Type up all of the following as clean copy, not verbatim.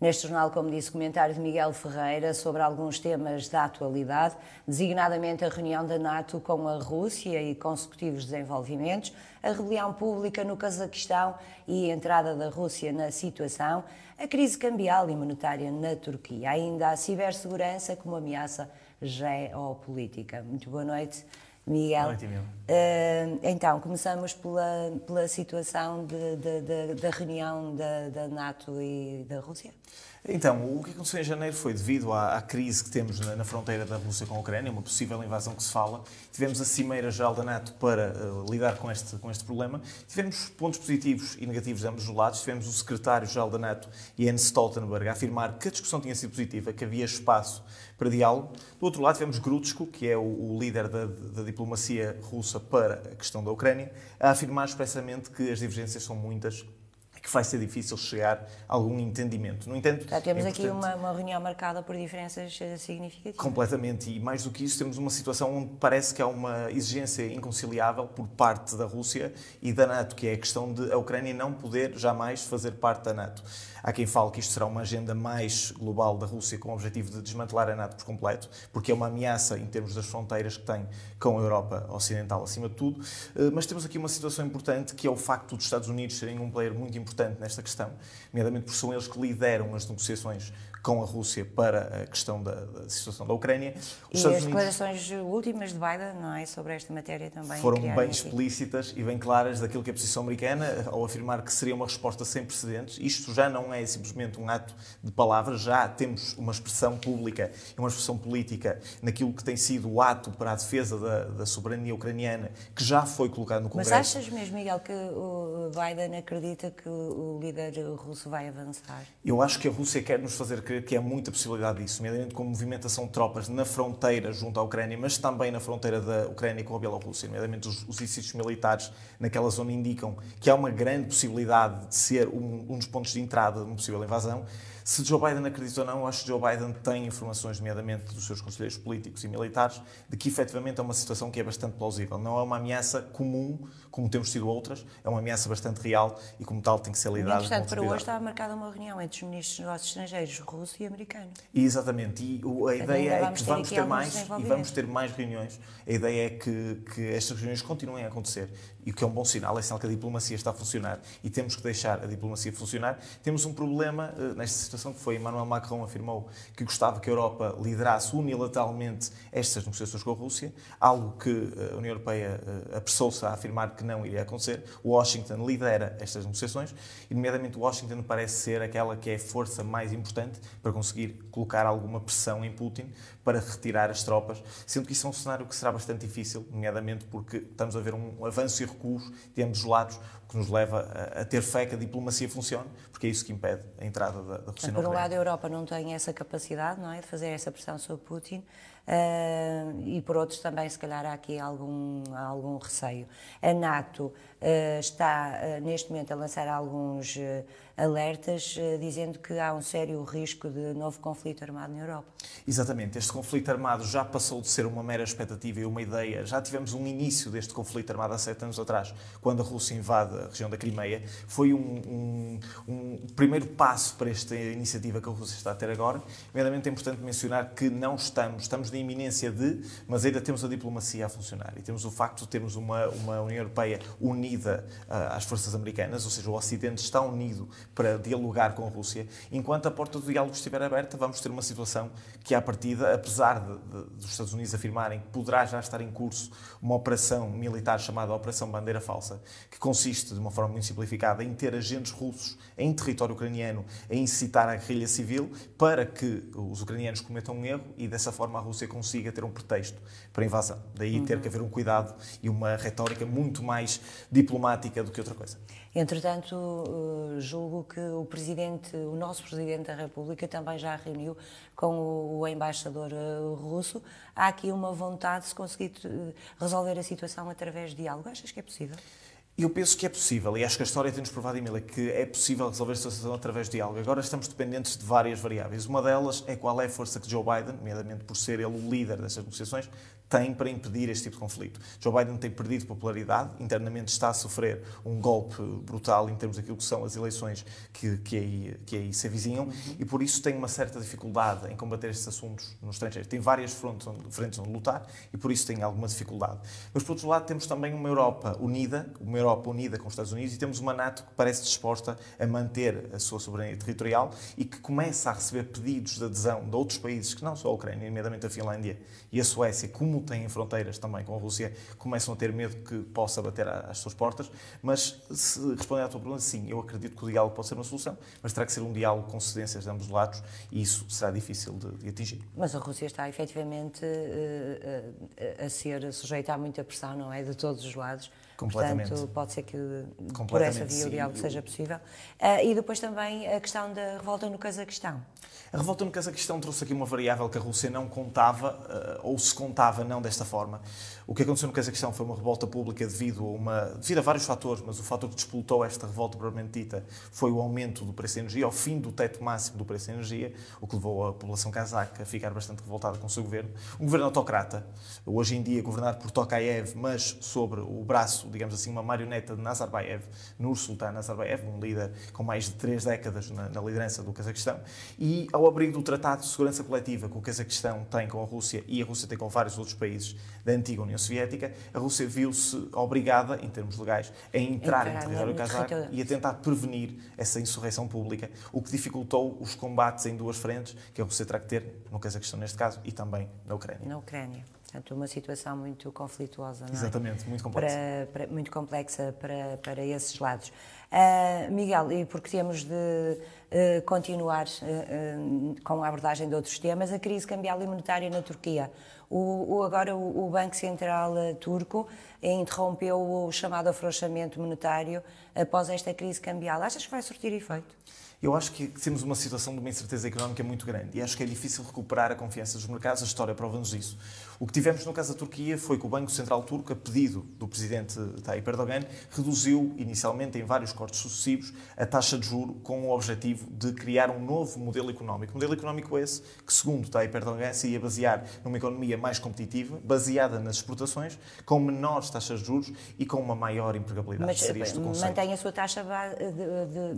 Neste jornal, como disse, comentário de Miguel Ferreira sobre alguns temas da atualidade, designadamente a reunião da NATO com a Rússia e consecutivos desenvolvimentos, a rebelião pública no Cazaquistão e a entrada da Rússia na situação, a crise cambial e monetária na Turquia, ainda a cibersegurança como ameaça geopolítica. Muito boa noite, Miguel. Boa noite, Emílio. Então, começamos pela situação da reunião da NATO e da Rússia. Então, o que aconteceu em janeiro foi devido à crise que temos na fronteira da Rússia com a Ucrânia, uma possível invasão que se fala. Tivemos a Cimeira Geral da NATO para lidar com este problema. Tivemos pontos positivos e negativos de ambos os lados. Tivemos o secretário-geral da NATO, Jens Stoltenberg, a afirmar que a discussão tinha sido positiva, que havia espaço para diálogo. Do outro lado, tivemos Grutsko, que é o líder da diplomacia russa para a questão da Ucrânia, a afirmar expressamente que as divergências são muitas, que vai ser difícil chegar a algum entendimento. No entanto, já temos aqui uma reunião marcada por diferenças significativas. Completamente, e mais do que isso, temos uma situação onde parece que há uma exigência inconciliável por parte da Rússia e da NATO, que é a questão de a Ucrânia não poder jamais fazer parte da NATO. Há quem fale que isto será uma agenda mais global da Rússia com o objetivo de desmantelar a NATO por completo, porque é uma ameaça em termos das fronteiras que tem com a Europa Ocidental acima de tudo. Mas temos aqui uma situação importante, que é o facto dos Estados Unidos serem um player muito importante nesta questão, nomeadamente porque são eles que lideram as negociações com a Rússia para a questão da situação da Ucrânia. E as declarações últimas de Biden, não é, sobre esta matéria também foram bem explícitas e bem claras daquilo que é a posição americana, ao afirmar que seria uma resposta sem precedentes. Isto já não é simplesmente um ato de palavras, já temos uma expressão pública e uma expressão política naquilo que tem sido o ato para a defesa da soberania ucraniana, que já foi colocado no Congresso. Mas achas mesmo, Miguel, que o Biden acredita que o líder russo vai avançar? Eu acho que a Rússia quer nos fazer crer que há muita possibilidade disso, nomeadamente com movimentação de tropas na fronteira junto à Ucrânia, mas também na fronteira da Ucrânia com a Bielorrússia, nomeadamente os exercícios militares naquela zona indicam que há uma grande possibilidade de ser um dos pontos de entrada de uma possível invasão. Se Joe Biden acredita ou não, eu acho que Joe Biden tem informações, nomeadamente dos seus conselheiros políticos e militares, de que efetivamente é uma situação que é bastante plausível. Não é uma ameaça comum, como temos tido outras, é uma ameaça bastante real e, como tal, tem que ser lidada com cuidado. Para hoje está marcada uma reunião entre os ministros dos negócios estrangeiros russo e americano. Exatamente, e a ideia é que vamos ter mais e vamos ter mais reuniões. A ideia é que estas reuniões continuem a acontecer. E o que é um bom sinal, é sinal que a diplomacia está a funcionar e temos que deixar a diplomacia funcionar. Temos um problema nesta situação que foi Emmanuel Macron afirmou que gostava que a Europa liderasse unilateralmente estas negociações com a Rússia, algo que a União Europeia apressou-se a afirmar que não iria acontecer. Washington lidera estas negociações e, nomeadamente, Washington parece ser aquela que é a força mais importante para conseguir colocar alguma pressão em Putin para retirar as tropas, sendo que isso é um cenário que será bastante difícil, nomeadamente porque estamos a ver um avanço e recuos de ambos os lados, o que nos leva a ter fé que a diplomacia funcione, porque é isso que impede a entrada da Rússia na Ucrânia. Por um lado, a Europa não tem essa capacidade, não é, de fazer essa pressão sobre Putin, e por outros também, se calhar, há aqui algum receio. A NATO está, neste momento, a lançar alguns alertas, dizendo que há um sério risco de novo conflito armado na Europa. Exatamente. Este conflito armado já passou de ser uma mera expectativa e uma ideia. Já tivemos um início deste conflito armado há 7 anos atrás, quando a Rússia invade a região da Crimeia. Foi um primeiro passo para esta iniciativa que a Rússia está a ter agora. Nomeadamente é importante mencionar que não estamos na iminência mas ainda temos a diplomacia a funcionar. E temos o facto de termos uma União Europeia unida às forças americanas, ou seja, o Ocidente está unido para dialogar com a Rússia. Enquanto a porta do diálogo estiver aberta, vamos ter uma situação que, à partida, apesar dos Estados Unidos afirmarem que poderá já estar em curso uma operação militar chamada Operação Bandeira Falsa, que consiste, de uma forma muito simplificada, em ter agentes russos em território ucraniano a incitar a guerrilha civil para que os ucranianos cometam um erro e, dessa forma, a Rússia consiga ter um pretexto para a invasão. Daí ter que haver um cuidado e uma retórica muito mais diplomática do que outra coisa. Entretanto, julgo que o nosso Presidente da República também já reuniu com o embaixador russo. Há aqui uma vontade de se conseguir resolver a situação através de diálogo. Achas que é possível? Eu penso que é possível, e acho que a história tem-nos provado, Emília, que é possível resolver a situação através de diálogo. Agora estamos dependentes de várias variáveis. Uma delas é qual é a força que Joe Biden, nomeadamente por ser ele o líder destas negociações, tem para impedir este tipo de conflito. Joe Biden tem perdido popularidade, internamente está a sofrer um golpe brutal em termos daquilo que são as eleições que aí se avizinham, e por isso tem uma certa dificuldade em combater estes assuntos no estrangeiro. Tem várias frentes onde lutar e por isso tem alguma dificuldade. Mas, por outro lado, temos também uma Europa unida com os Estados Unidos, e temos uma NATO que parece disposta a manter a sua soberania territorial e que começa a receber pedidos de adesão de outros países que não só a Ucrânia, nomeadamente a Finlândia e a Suécia, como têm fronteiras também com a Rússia, começam a ter medo que possa bater às suas portas. Mas, se responder à tua pergunta, sim, eu acredito que o diálogo pode ser uma solução, mas terá que ser um diálogo com cedências de ambos os lados e isso será difícil de atingir. Mas a Rússia está efetivamente a ser sujeita a muita pressão, não é? De todos os lados. Completamente. Portanto, pode ser que por essa via o diálogo seja possível. E depois também a questão da revolta no Cazaquistão. A revolta no Cazaquistão trouxe aqui uma variável que a Rússia não contava, ou se contava não desta forma. O que aconteceu no Cazaquistão foi uma revolta pública devido a vários fatores, mas o fator que despoltou esta revolta propriamente dita foi o aumento do preço da energia, ao fim do teto máximo do preço da energia, o que levou a população cazaca a ficar bastante revoltada com o seu governo. Um governo autocrata, hoje em dia governado por Tokayev, mas sobre o braço, digamos assim, uma marioneta de Nazarbayev, Nursultan Nazarbayev, um líder com mais de 3 décadas na liderança do Cazaquistão, e ao abrigo do Tratado de Segurança Coletiva que o Cazaquistão tem com a Rússia e a Rússia tem com vários outros países da antiga União Soviética, a Rússia viu-se obrigada, em termos legais, a entrar em território cazaco e a tentar prevenir essa insurreição pública, o que dificultou os combates em duas frentes que a Rússia terá que ter, no Cazaquistão neste caso, e também na Ucrânia. Na Ucrânia. Portanto, uma situação muito conflituosa, não é? Exatamente, muito complexa. Muito complexa para esses lados. Miguel, e porque temos de continuar com a abordagem de outros temas, a crise cambial e monetária na Turquia. Agora o Banco Central turco interrompeu o chamado afrouxamento monetário após esta crise cambial. Achas que vai surtir efeito? Eu acho que temos uma situação de uma incerteza económica muito grande e acho que é difícil recuperar a confiança dos mercados. A história prova-nos isso. O que tivemos no caso da Turquia foi que o Banco Central Turco, a pedido do presidente Tayyip Erdogan, reduziu inicialmente em vários cortes sucessivos a taxa de juro com o objetivo de criar um novo modelo económico. Um modelo económico esse que, segundo Tayyip Erdogan, se ia basear numa economia mais competitiva, baseada nas exportações, com menores taxas de juros e com uma maior empregabilidade. Mas seria este o conceito. Mantém a sua taxa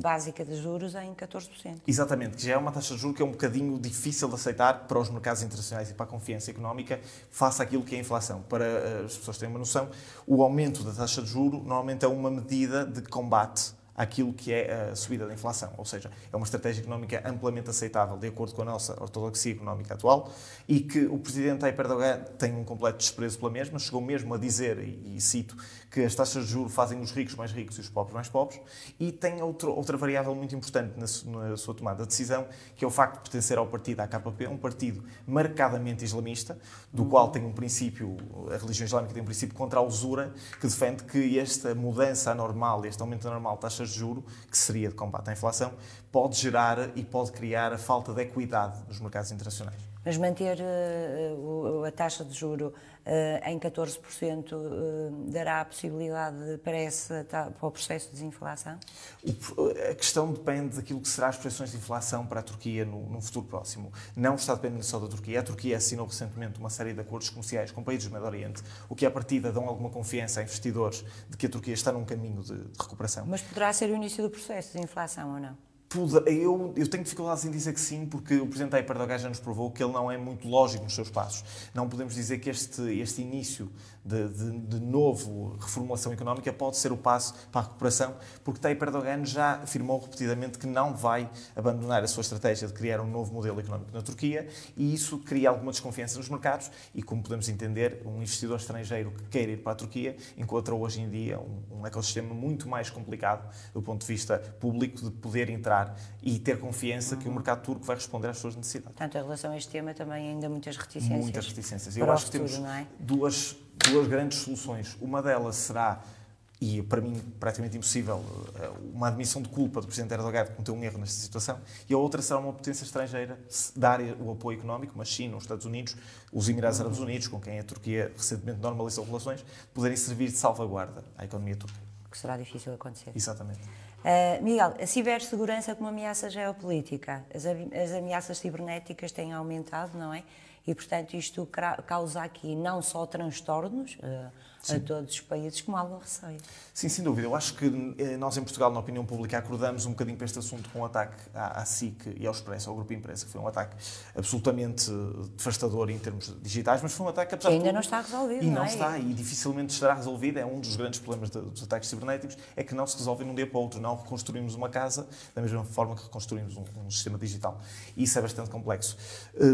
básica de juros em 14%. Exatamente, que já é uma taxa de juros que é um bocadinho difícil de aceitar para os mercados internacionais e para a confiança económica face àquilo que é a inflação. Para as pessoas terem uma noção, o aumento da taxa de juros normalmente é uma medida de combate àquilo que é a subida da inflação. Ou seja, é uma estratégia económica amplamente aceitável de acordo com a nossa ortodoxia económica atual e que o presidente Tayyip Erdogan tem um completo desprezo pela mesma, chegou mesmo a dizer, e cito, que as taxas de juros fazem os ricos mais ricos e os pobres mais pobres, e tem outra variável muito importante na sua tomada de decisão, que é o facto de pertencer ao partido AKP, um partido marcadamente islamista, do qual tem um princípio, a religião islâmica tem um princípio contra a usura, que defende que esta mudança anormal, este aumento anormal de taxas de juros, que seria de combate à inflação, pode gerar e pode criar a falta de equidade nos mercados internacionais. Mas manter a taxa de juro em 14% dará a possibilidade para o processo de desinflação? A questão depende daquilo que serão as projeções de inflação para a Turquia no futuro próximo. Não está dependendo só da Turquia. A Turquia assinou recentemente uma série de acordos comerciais com países do Médio Oriente, o que à partida dão alguma confiança a investidores de que a Turquia está num caminho de recuperação. Mas poderá ser o início do processo de inflação ou não? Eu tenho dificuldades em dizer que sim, porque o presidente Tayyip Erdogan já nos provou que ele não é muito lógico nos seus passos. Não podemos dizer que este início de novo reformulação económica pode ser o passo para a recuperação, porque Tayyip Erdogan já afirmou repetidamente que não vai abandonar a sua estratégia de criar um novo modelo económico na Turquia e isso cria alguma desconfiança nos mercados e, como podemos entender, um investidor estrangeiro que queira ir para a Turquia encontra hoje em dia um ecossistema muito mais complicado do ponto de vista público de poder entrar e ter confiança que o mercado turco vai responder às suas necessidades. Portanto, em relação a este tema também ainda muitas reticências. Muitas reticências. Eu acho que temos duas grandes soluções. Uma delas será, e para mim praticamente impossível, uma admissão de culpa do presidente Erdogan que cometeu um erro nesta situação, e a outra será uma potência estrangeira dar o apoio económico, como a China, os Estados Unidos, os Emirados Árabes Unidos, com quem a Turquia recentemente normalizou relações, poderem servir de salvaguarda à economia turca. Que será difícil acontecer. Exatamente. Miguel, a cibersegurança como ameaça geopolítica. As ameaças cibernéticas têm aumentado, não é? e, portanto, isto causa aqui não só transtornos a todos os países, como algum receio. Sim, sem dúvida. Eu acho que nós em Portugal, na opinião pública, acordamos um bocadinho para este assunto com o ataque à SIC e ao Expresso, ao Grupo Imprensa. Foi um ataque absolutamente devastador em termos digitais, mas foi um ataque, apesar de ainda tudo, não está resolvido, e não está, e dificilmente estará resolvido. É um dos grandes problemas dos ataques cibernéticos, é que não se resolvem de um dia para o outro. Não reconstruímos uma casa da mesma forma que reconstruímos um sistema digital. E isso é bastante complexo.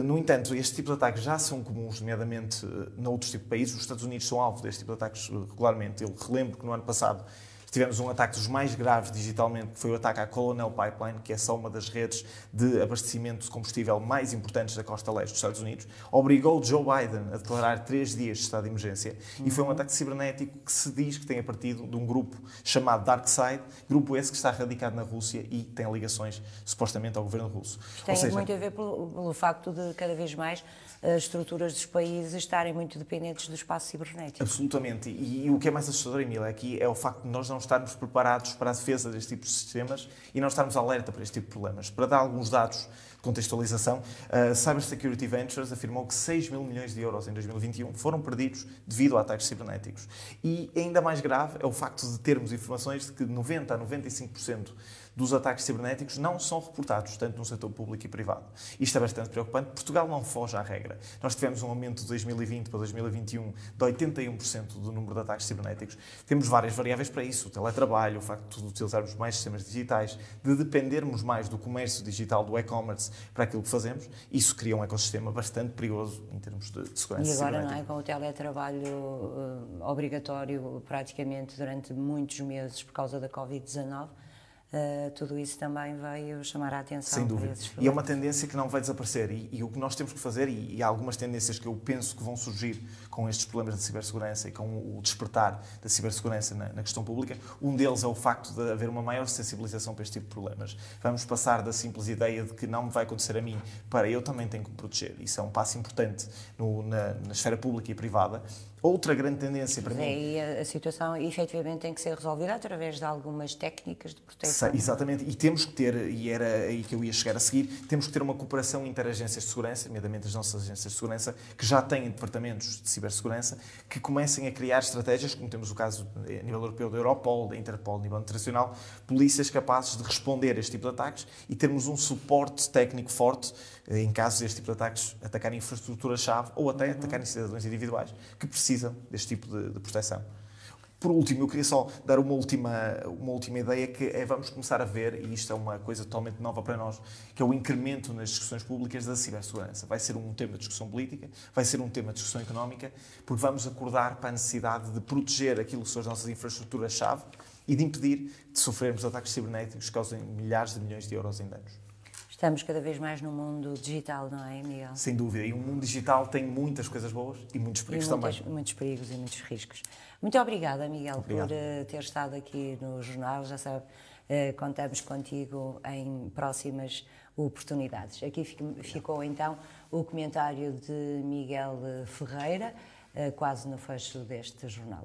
No entanto, este tipo de ataques já são comuns, nomeadamente noutros tipos de países. Os Estados Unidos são alvo deste tipo de ataques regularmente. Eu relembro que no ano passado tivemos um ataque dos mais graves digitalmente, que foi o ataque à Colonial Pipeline, que é só uma das redes de abastecimento de combustível mais importantes da costa leste dos Estados Unidos. Obrigou Joe Biden a declarar 3 dias de estado de emergência. E foi um ataque cibernético que se diz que tenha partido de um grupo chamado DarkSide, grupo esse que está radicado na Rússia e tem ligações, supostamente, ao governo russo. Isto tem muito a ver pelo facto de, cada vez mais, as estruturas dos países estarem muito dependentes do espaço cibernético. Absolutamente. E o que é mais assustador, Emília, aqui é o facto de nós não estarmos preparados para a defesa deste tipo de sistemas e não estarmos alerta para este tipo de problemas. Para dar alguns dados de contextualização, a Cybersecurity Ventures afirmou que 6 mil milhões de euros em 2021 foram perdidos devido a ataques cibernéticos. E ainda mais grave é o facto de termos informações de que 90% a 95% dos ataques cibernéticos não são reportados, tanto no setor público e privado. Isto é bastante preocupante. Portugal não foge à regra. Nós tivemos um aumento de 2020 para 2021 de 81% do número de ataques cibernéticos. Temos várias variáveis para isso. O teletrabalho, o facto de utilizarmos mais sistemas digitais, de dependermos mais do comércio digital, do e-commerce, para aquilo que fazemos. Isso cria um ecossistema bastante perigoso em termos de segurança cibernética. E agora, cibernética. não é, com o teletrabalho obrigatório praticamente durante muitos meses por causa da Covid-19, tudo isso também veio chamar a atenção. Sem dúvida. E é uma tendência que não vai desaparecer. E o que nós temos que fazer, e há algumas tendências que eu penso que vão surgir com estes problemas de cibersegurança e com o despertar da cibersegurança na questão pública, um deles é o facto de haver uma maior sensibilização para este tipo de problemas. Vamos passar da simples ideia de que não me vai acontecer a mim para eu também tenho que me proteger. Isso é um passo importante na esfera pública e privada. Outra grande tendência para mim... E a situação, efetivamente, tem que ser resolvida através de algumas técnicas de proteção. Exatamente. E temos que ter, e era aí que eu ia chegar a seguir, temos que ter uma cooperação interagências de segurança, nomeadamente as nossas agências de segurança, que já têm departamentos de cibersegurança, que comecem a criar estratégias, como temos o caso a nível europeu da Europol, da Interpol, a nível internacional, polícias capazes de responder a este tipo de ataques e termos um suporte técnico forte em casos deste tipo de ataques atacarem infraestrutura-chave ou até atacarem cidadãos individuais que precisam deste tipo de proteção. Por último, eu queria só dar uma última ideia, que é vamos começar a ver, e isto é uma coisa totalmente nova para nós, que é o incremento nas discussões públicas da cibersegurança. Vai ser um tema de discussão política, vai ser um tema de discussão económica, porque vamos acordar para a necessidade de proteger aquilo que são as nossas infraestruturas-chave e de impedir de sofrermos ataques cibernéticos que causem milhares de milhões de euros em danos. Estamos cada vez mais no mundo digital, não é, Miguel? Sem dúvida. E o mundo digital tem muitas coisas boas e muitos perigos também. Muitos perigos e muitos riscos. Muito obrigada, Miguel, por ter estado aqui no jornal. Já sabe, contamos contigo em próximas oportunidades. Aqui ficou, então, o comentário de Miguel Ferreira, quase no fecho deste jornal.